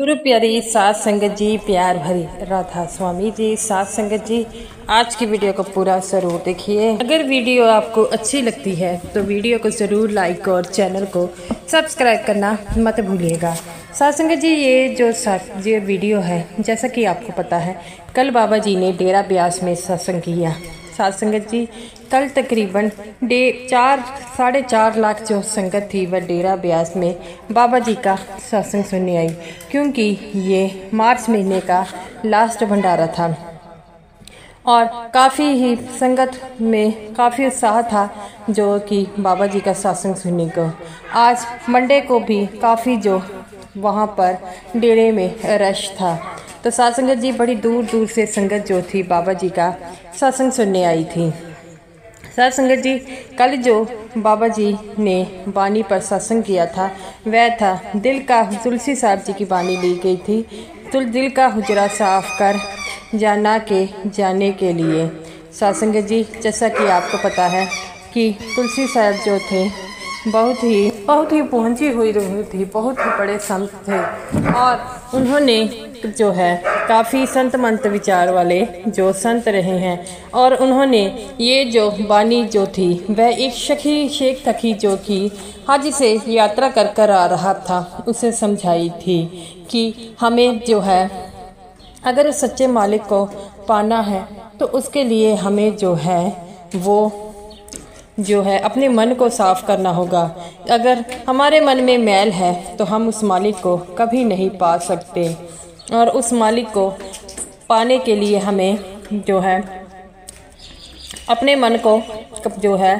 गुरु प्यारी सात संगत जी, प्यार भरी राधा स्वामी जी, सात संगत जी, आज की वीडियो को पूरा ज़रूर देखिए। अगर वीडियो आपको अच्छी लगती है तो वीडियो को ज़रूर लाइक और चैनल को सब्सक्राइब करना मत भूलिएगा। सात संगत जी, ये वीडियो है, जैसा कि आपको पता है, कल बाबा जी ने डेरा ब्यास में सत्संग किया। सात संगत जी, कल तकरीबन 4.5 लाख जो संगत थी वह डेरा ब्यास में बाबा जी का सत्संग सुनने आई, क्योंकि ये मार्च महीने का लास्ट भंडारा था और काफ़ी ही संगत में काफ़ी उत्साह था जो कि बाबा जी का सत्संग सुनने को। आज मंडे को भी काफ़ी जो वहाँ पर डेरे में रश था, तो सात संगत जी बड़ी दूर दूर से संगत जो थी बाबा जी का सत्संग सुनने आई थी। सात संगत जी, कल जो बाबा जी ने बानी पर सत्संग किया था वह था दिल का, तुलसी साहब जी की बानी ली गई थी, दिल का हुजरा साफ कर जाने के लिए। सात संगत जी, जैसा कि आपको पता है कि तुलसी साहब जो थे बहुत ही पहुंची हुई थी, बहुत ही बड़े संत थे और उन्होंने जो है काफ़ी संत मंत विचार वाले जो संत रहे हैं और उन्होंने ये जो बानी जो थी वह एक शेख तकी जो कि हज से यात्रा कर आ रहा था उसे समझाई थी कि हमें जो है अगर उस सच्चे मालिक को पाना है तो उसके लिए हमें जो है वो जो है अपने मन को साफ करना होगा। अगर हमारे मन में मैल है तो हम उस मालिक को कभी नहीं पा सकते और उस मालिक को पाने के लिए हमें जो है अपने मन को जो है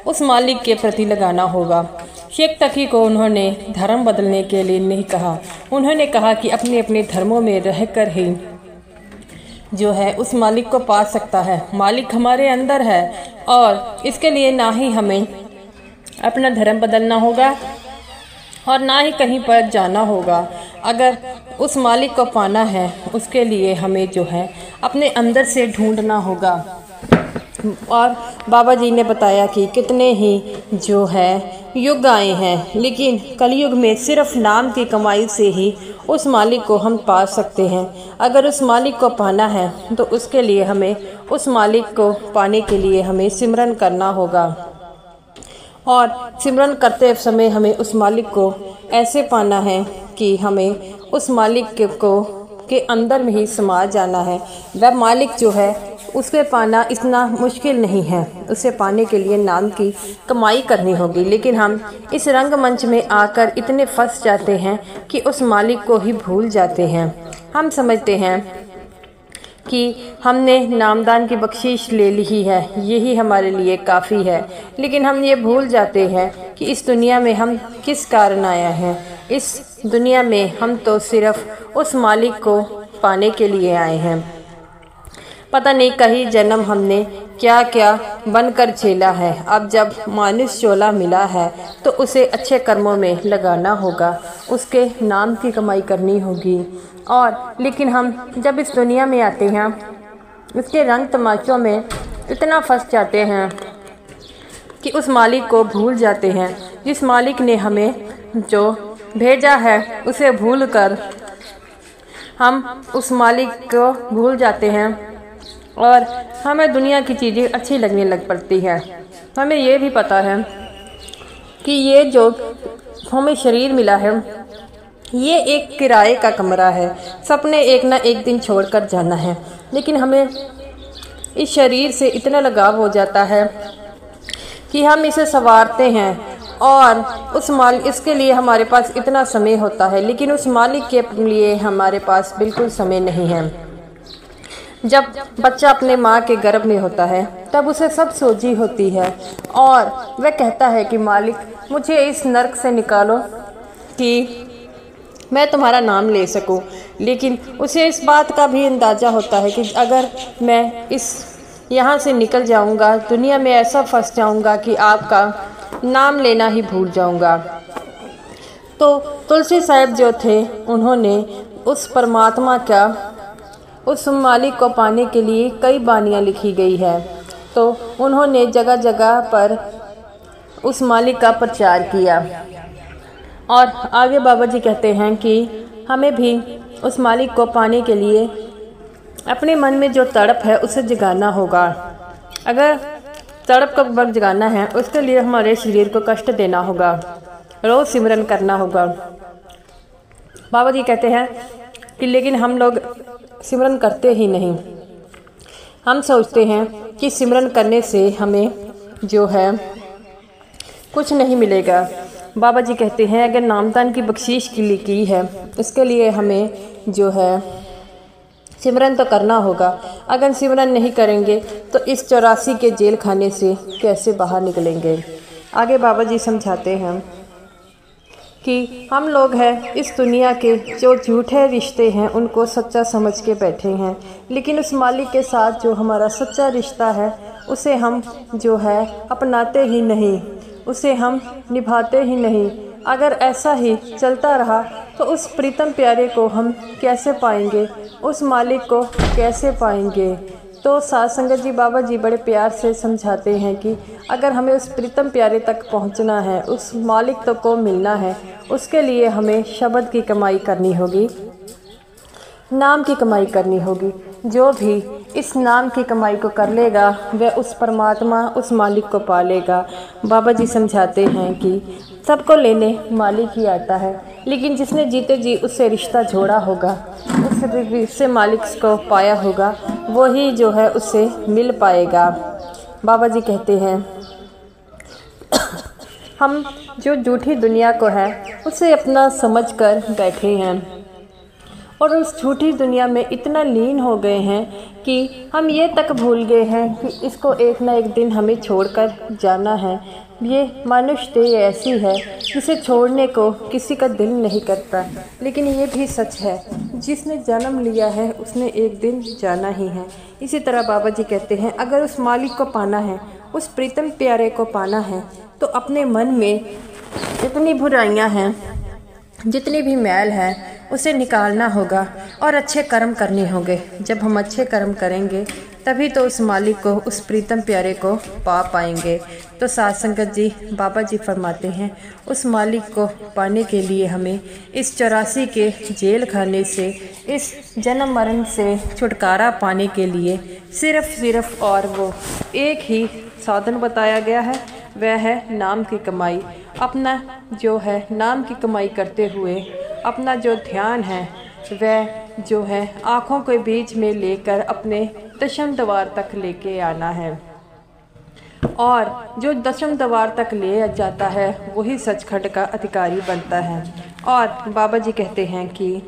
उस मालिक के प्रति लगाना होगा। शेख तकी को उन्होंने धर्म बदलने के लिए नहीं कहा, उन्होंने कहा कि अपने अपने धर्मों में रहकर ही जो है उस मालिक को पा सकता है। मालिक हमारे अंदर है और इसके लिए ना ही हमें अपना धर्म बदलना होगा और ना ही कहीं पर जाना होगा। अगर उस मालिक को पाना है उसके लिए हमें जो है अपने अंदर से ढूंढना होगा। और बाबा जी ने बताया कि कितने ही जो है युग आए हैं, लेकिन कलयुग में सिर्फ नाम की कमाई से ही उस मालिक को हम पा सकते हैं। अगर उस मालिक को पाना है तो उसके लिए हमें उस मालिक को पाने के लिए हमें सिमरन करना होगा और सिमरन करते समय हमें उस मालिक को ऐसे पाना है कि हमें उस मालिक के अंदर में ही समा जाना है। वह मालिक जो है उसके पाना इतना मुश्किल नहीं है, उसे पाने के लिए नाम की कमाई करनी होगी, लेकिन हम इस रंगमंच में आकर इतने फंस जाते हैं कि उस मालिक को ही भूल जाते हैं। हम समझते हैं कि हमने नामदान की बख्शीश ले ली है, यही हमारे लिए काफ़ी है, लेकिन हम ये भूल जाते हैं कि इस दुनिया में हम किस कारण आया हैं। इस दुनिया में हम तो सिर्फ उस मालिक को पाने के लिए आए हैं। पता नहीं कहीं जन्म हमने क्या क्या बनकर झेला है। अब जब मानुष चोला मिला है तो उसे अच्छे कर्मों में लगाना होगा, उसके नाम की कमाई करनी होगी। और लेकिन हम जब इस दुनिया में आते हैं उसके रंग तमाशों में इतना फंस जाते हैं कि उस मालिक को भूल जाते हैं। जिस मालिक ने हमें जो भेजा है उसे भूलकर हम उस मालिक को भूल जाते हैं और हमें दुनिया की चीज़ें अच्छी लगने लग पड़ती है। हमें ये भी पता है कि ये जो हमें शरीर मिला है ये एक किराए का कमरा है, सबने एक ना एक दिन छोड़कर जाना है, लेकिन हमें इस शरीर से इतना लगाव हो जाता है कि हम इसे संवारते हैं और इसके लिए हमारे पास इतना समय होता है, लेकिन उस मालिक के लिए हमारे पास बिल्कुल समय नहीं है। जब बच्चा अपने माँ के गर्भ में होता है तब उसे सब सोझी होती है और वह कहता है कि मालिक मुझे इस नरक से निकालो कि मैं तुम्हारा नाम ले सकूं, लेकिन उसे इस बात का भी अंदाज़ा होता है कि अगर मैं यहाँ से निकल जाऊंगा दुनिया में ऐसा फंस जाऊंगा कि आपका नाम लेना ही भूल जाऊंगा। तो तुलसी साहब जो थे उन्होंने उस परमात्मा का, उस मालिक को पाने के लिए कई बानियाँ लिखी गई है, तो उन्होंने जगह जगह पर उस मालिक का प्रचार किया। और आगे बाबा जी कहते हैं कि हमें भी उस मालिक को पाने के लिए अपने मन में जो तड़प है उसे जगाना होगा। अगर तड़प का बल जगाना है उसके लिए हमारे शरीर को कष्ट देना होगा, रोज़ सिमरन करना होगा। बाबा जी कहते हैं कि लेकिन हम लोग सिमरन करते ही नहीं। हम सोचते हैं कि सिमरन करने से हमें जो है कुछ नहीं मिलेगा। बाबा जी कहते हैं अगर नामदान की बख्शीश के लिए की है इसके लिए हमें जो है सिमरन तो करना होगा। अगर सिमरन नहीं करेंगे तो इस 84 के जेल खाने से कैसे बाहर निकलेंगे। आगे बाबा जी समझाते हैं कि हम लोग हैं इस दुनिया के जो झूठे रिश्ते हैं उनको सच्चा समझ के बैठे हैं, लेकिन उस मालिक के साथ जो हमारा सच्चा रिश्ता है उसे हम जो है अपनाते ही नहीं, उसे हम निभाते ही नहीं। अगर ऐसा ही चलता रहा तो उस प्रीतम प्यारे को हम कैसे पाएंगे, उस मालिक को कैसे पाएंगे। तो साध संगत जी बाबा जी बड़े प्यार से समझाते हैं कि अगर हमें उस प्रीतम प्यारे तक पहुंचना है, उस मालिक तक को मिलना है, उसके लिए हमें शब्द की कमाई करनी होगी, नाम की कमाई करनी होगी। जो भी इस नाम की कमाई को कर लेगा वह उस परमात्मा उस मालिक को पा लेगा। बाबा जी समझाते हैं कि सबको लेने मालिक ही आता है, लेकिन जिसने जीते जी उससे रिश्ता जोड़ा होगा, उससे मालिक को पाया होगा, वही जो है उससे मिल पाएगा। बाबा जी कहते हैं हम जो झूठी दुनिया को है उसे अपना समझकर बैठे हैं और उस झूठी दुनिया में इतना लीन हो गए हैं कि हम ये तक भूल गए हैं कि इसको एक ना एक दिन हमें छोड़कर जाना है। ये मनुष्य देह ऐसी है जिसे छोड़ने को किसी का दिल नहीं करता, लेकिन ये भी सच है जिसने जन्म लिया है उसने एक दिन जाना ही है। इसी तरह बाबा जी कहते हैं अगर उस मालिक को पाना है, उस प्रीतम प्यारे को पाना है, तो अपने मन में जितनी बुराइयां हैं, जितनी भी मैल है, उसे निकालना होगा और अच्छे कर्म करने होंगे। जब हम अच्छे कर्म करेंगे तभी तो उस मालिक को, उस प्रीतम प्यारे को पा पाएंगे। तो साध संगत जी बाबा जी फरमाते हैं उस मालिक को पाने के लिए हमें इस 84 के जेल खाने से, इस जन्म मरण से छुटकारा पाने के लिए सिर्फ और वो एक ही साधन बताया गया है, वह है नाम की कमाई। अपना जो है नाम की कमाई करते हुए अपना जो ध्यान है वह जो है आँखों के बीच में लेकर अपने दशम द्वार तक लेके आना है, और जो दशम द्वार तक ले जाता है वही सचखंड का अधिकारी बनता है। और बाबा जी कहते हैं कि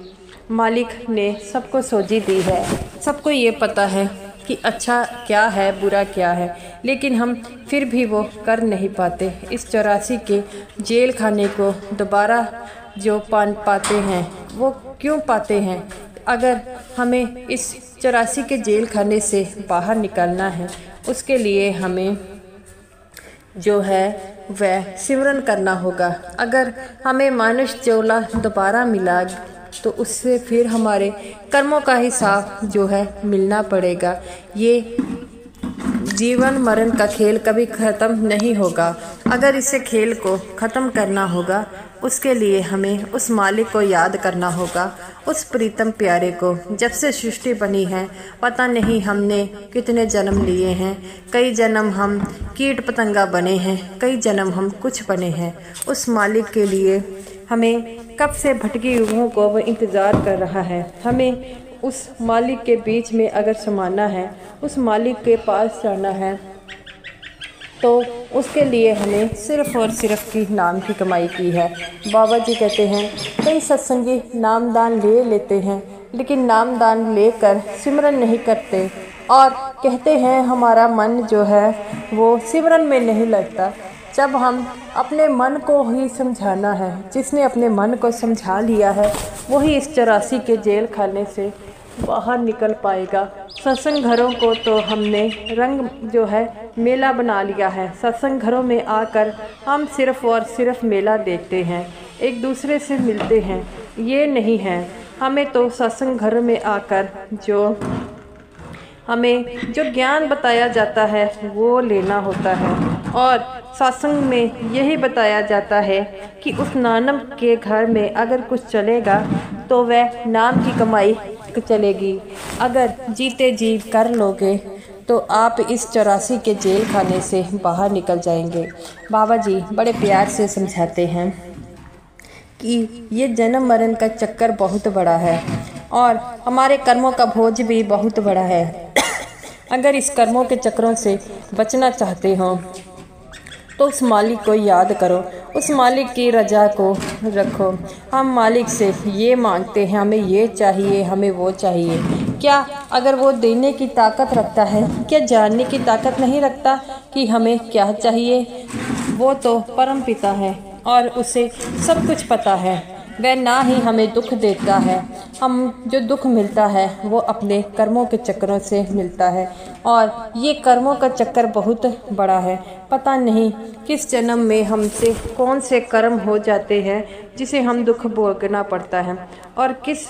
मालिक ने सबको सोजी दी है, सबको ये पता है कि अच्छा क्या है बुरा क्या है, लेकिन हम फिर भी वो कर नहीं पाते। इस 84 के जेल खाने को दोबारा जो पाते हैं वो क्यों पाते हैं। अगर हमें इस 84 के जेल खाने से बाहर निकलना है उसके लिए हमें जो है वह सिमरन करना होगा। अगर हमें मानुष चोला दोबारा मिला तो उससे फिर हमारे कर्मों का हिसाब जो है मिलना पड़ेगा। ये जीवन मरण का खेल कभी ख़त्म नहीं होगा। अगर इसे खेल को ख़त्म करना होगा उसके लिए हमें उस मालिक को याद करना होगा, उस प्रीतम प्यारे को। जब से सृष्टि बनी है पता नहीं हमने कितने जन्म लिए हैं, कई जन्म हम कीट पतंगा बने हैं, कई जन्म हम कुछ बने हैं। उस मालिक के लिए हमें कब से भटकी रूहों को वह इंतज़ार कर रहा है। हमें उस मालिक के बीच में अगर समाना है, उस मालिक के पास जाना है, तो उसके लिए हमें सिर्फ़ और सिर्फ की नाम की कमाई की है। बाबा जी कहते हैं कई सत्संगी नामदान ले लेते हैं, लेकिन नामदान लेकर सिमरन नहीं करते और कहते हैं हमारा मन जो है वो सिमरन में नहीं लगता। जब हम अपने मन को ही समझाना है, जिसने अपने मन को समझा लिया है वही इस 84 के जेल खाने से बाहर निकल पाएगा। सत्संग घरों को तो हमने रंग जो है मेला बना लिया है। सत्संग घरों में आकर हम सिर्फ़ और सिर्फ मेला देखते हैं, एक दूसरे से मिलते हैं, ये नहीं है। हमें तो सत्संग घर में आकर जो हमें जो ज्ञान बताया जाता है वो लेना होता है। और सत्संग में यही बताया जाता है कि उस नानक के घर में अगर कुछ चलेगा तो वह नाम की कमाई चलेगी। अगर जीते जी कर लोगे तो आप इस 84 के जेल खाने से बाहर निकल जाएंगे। बाबा जी बड़े प्यार से समझाते हैं कि ये जन्म मरण का चक्कर बहुत बड़ा है और हमारे कर्मों का बोझ भी बहुत बड़ा है। अगर इस कर्मों के चक्रों से बचना चाहते हो तो उस मालिक को याद करो, उस मालिक की रजा को रखो। हम मालिक से ये मांगते हैं, हमें ये चाहिए, हमें वो चाहिए। क्या अगर वो देने की ताकत रखता है, क्या जानने की ताकत नहीं रखता कि हमें क्या चाहिए? वो तो परम पिता है और उसे सब कुछ पता है। वह ना ही हमें दुख देता है, हम जो दुख मिलता है वो अपने कर्मों के चक्रों से मिलता है और ये कर्मों का चक्कर बहुत बड़ा है। पता नहीं किस जन्म में हमसे कौन से कर्म हो जाते हैं जिसे हम दुख भोगना पड़ता है और किस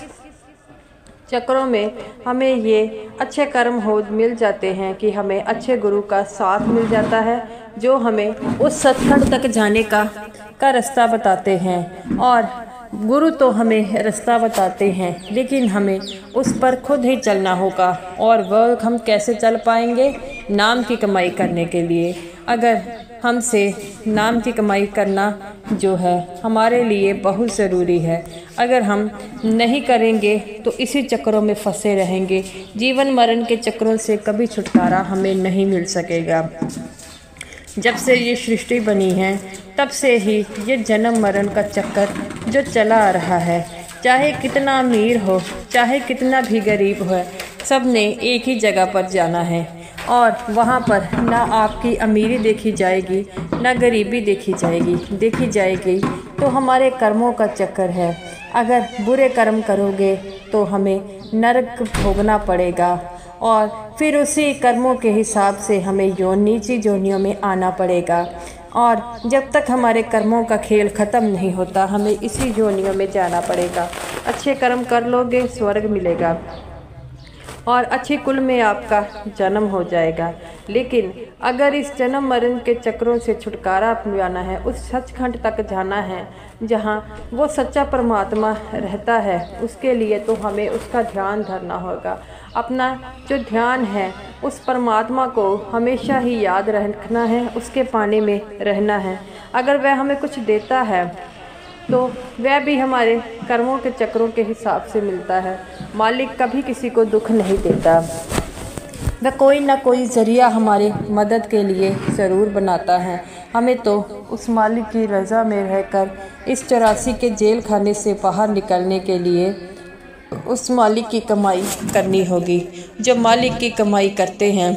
चक्रों में हमें ये अच्छे कर्म हो मिल जाते हैं कि हमें अच्छे गुरु का साथ मिल जाता है जो हमें उस सत्संग तक जाने का रास्ता बताते हैं। और गुरु तो हमें रास्ता बताते हैं लेकिन हमें उस पर खुद ही चलना होगा। और वह हम कैसे चल पाएंगे? नाम की कमाई करने के लिए। अगर हमसे नाम की कमाई करना जो है हमारे लिए बहुत ज़रूरी है, अगर हम नहीं करेंगे तो इसी चक्रों में फंसे रहेंगे। जीवन मरण के चक्रों से कभी छुटकारा हमें नहीं मिल सकेगा। जब से ये सृष्टि बनी है तब से ही ये जन्म मरण का चक्कर जो चला आ रहा है, चाहे कितना अमीर हो चाहे कितना भी गरीब हो, सब ने एक ही जगह पर जाना है और वहाँ पर ना आपकी अमीरी देखी जाएगी ना गरीबी देखी जाएगी तो हमारे कर्मों का चक्कर है। अगर बुरे कर्म करोगे तो हमें नरक भोगना पड़ेगा और फिर उसी कर्मों के हिसाब से हमें नीची योनियों में आना पड़ेगा। और जब तक हमारे कर्मों का खेल ख़त्म नहीं होता हमें इसी योनियों में जाना पड़ेगा। अच्छे कर्म कर लोगे स्वर्ग मिलेगा और अच्छे कुल में आपका जन्म हो जाएगा। लेकिन अगर इस जन्म मरण के चक्रों से छुटकारा पाना है, उस सचखंड तक जाना है जहाँ वो सच्चा परमात्मा रहता है, उसके लिए तो हमें उसका ध्यान धरना होगा। अपना जो ध्यान है उस परमात्मा को हमेशा ही याद रखना है, उसके पाने में रहना है। अगर वह हमें कुछ देता है तो वह भी हमारे कर्मों के चक्रों के हिसाब से मिलता है। मालिक कभी किसी को दुख नहीं देता, वह कोई ना कोई ज़रिया हमारी मदद के लिए ज़रूर बनाता है। हमें तो उस मालिक की रज़ा में रहकर इस 84 के जेल खाने से बाहर निकलने के लिए उस मालिक की कमाई करनी होगी। जो मालिक की कमाई करते हैं,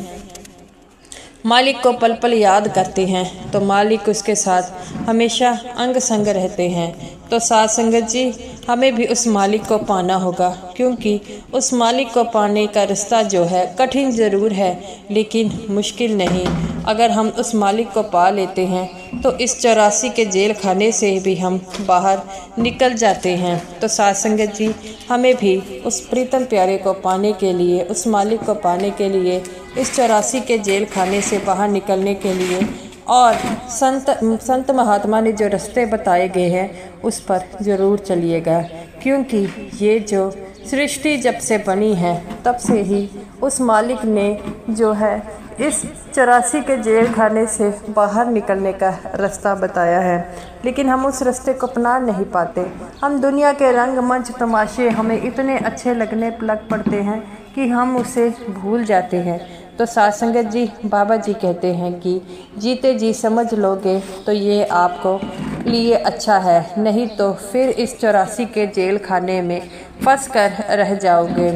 मालिक को पल पल याद करते हैं तो मालिक उसके साथ हमेशा अंग संग रहते हैं। तो साथ संगत जी, हमें भी उस मालिक को पाना होगा, क्योंकि उस मालिक को पाने का रास्ता जो है कठिन ज़रूर है लेकिन मुश्किल नहीं। अगर हम उस मालिक को पा लेते हैं तो इस 84 के जेल खाने से भी हम बाहर निकल जाते हैं। तो साथ संगत जी, हमें भी उस प्रीतम प्यारे को पाने के लिए, उस मालिक को पाने के लिए, इस 84 के जेल खाने से बाहर निकलने के लिए और संत महात्मा ने जो रास्ते बताए गए हैं उस पर ज़रूर चलिएगा। क्योंकि ये जो सृष्टि जब से बनी है तब से ही उस मालिक ने जो है इस 84 के जेल खाने से बाहर निकलने का रास्ता बताया है, लेकिन हम उस रास्ते को अपना नहीं पाते। हम दुनिया के रंगमंच तमाशे हमें इतने अच्छे लगने लग पड़ते हैं कि हम उसे भूल जाते हैं। तो साथ संगत जी, बाबा जी कहते हैं कि जीते जी समझ लोगे तो ये आपको लिए अच्छा है, नहीं तो फिर इस 84 के जेल खाने में फंस कर रह जाओगे।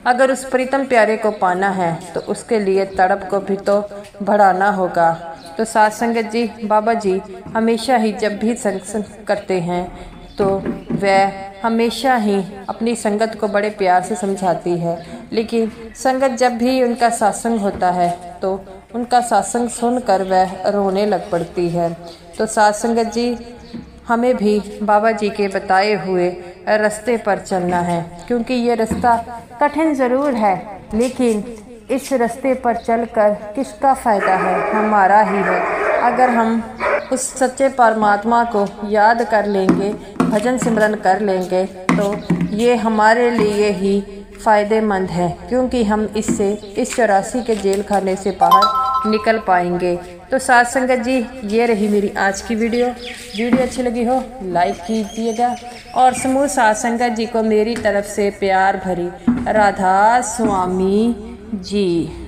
अगर उस प्रीतम प्यारे को पाना है तो उसके लिए तड़प को भी तो बढ़ाना होगा। तो साथ संगत जी, बाबा जी हमेशा ही जब भी सत्संग करते हैं तो वह हमेशा ही अपनी संगत को बड़े प्यार से समझाती है, लेकिन संगत जब भी उनका सत्संग होता है तो उनका सत्संग सुनकर वह रोने लग पड़ती है। तो साथ संगत जी, हमें भी बाबा जी के बताए हुए रास्ते पर चलना है, क्योंकि ये रास्ता कठिन ज़रूर है लेकिन इस रास्ते पर चलकर किसका फ़ायदा है? हमारा ही है। अगर हम उस सच्चे परमात्मा को याद कर लेंगे, भजन सिमरन कर लेंगे, तो ये हमारे लिए ही फ़ायदेमंद है, क्योंकि हम इससे इस 84 के जेल खाने से बाहर निकल पाएंगे। तो साथ संगत जी, ये रही मेरी आज की वीडियो अच्छी लगी हो लाइक कीजिएगा और समूह साथ संगत जी को मेरी तरफ से प्यार भरी राधा स्वामी जी।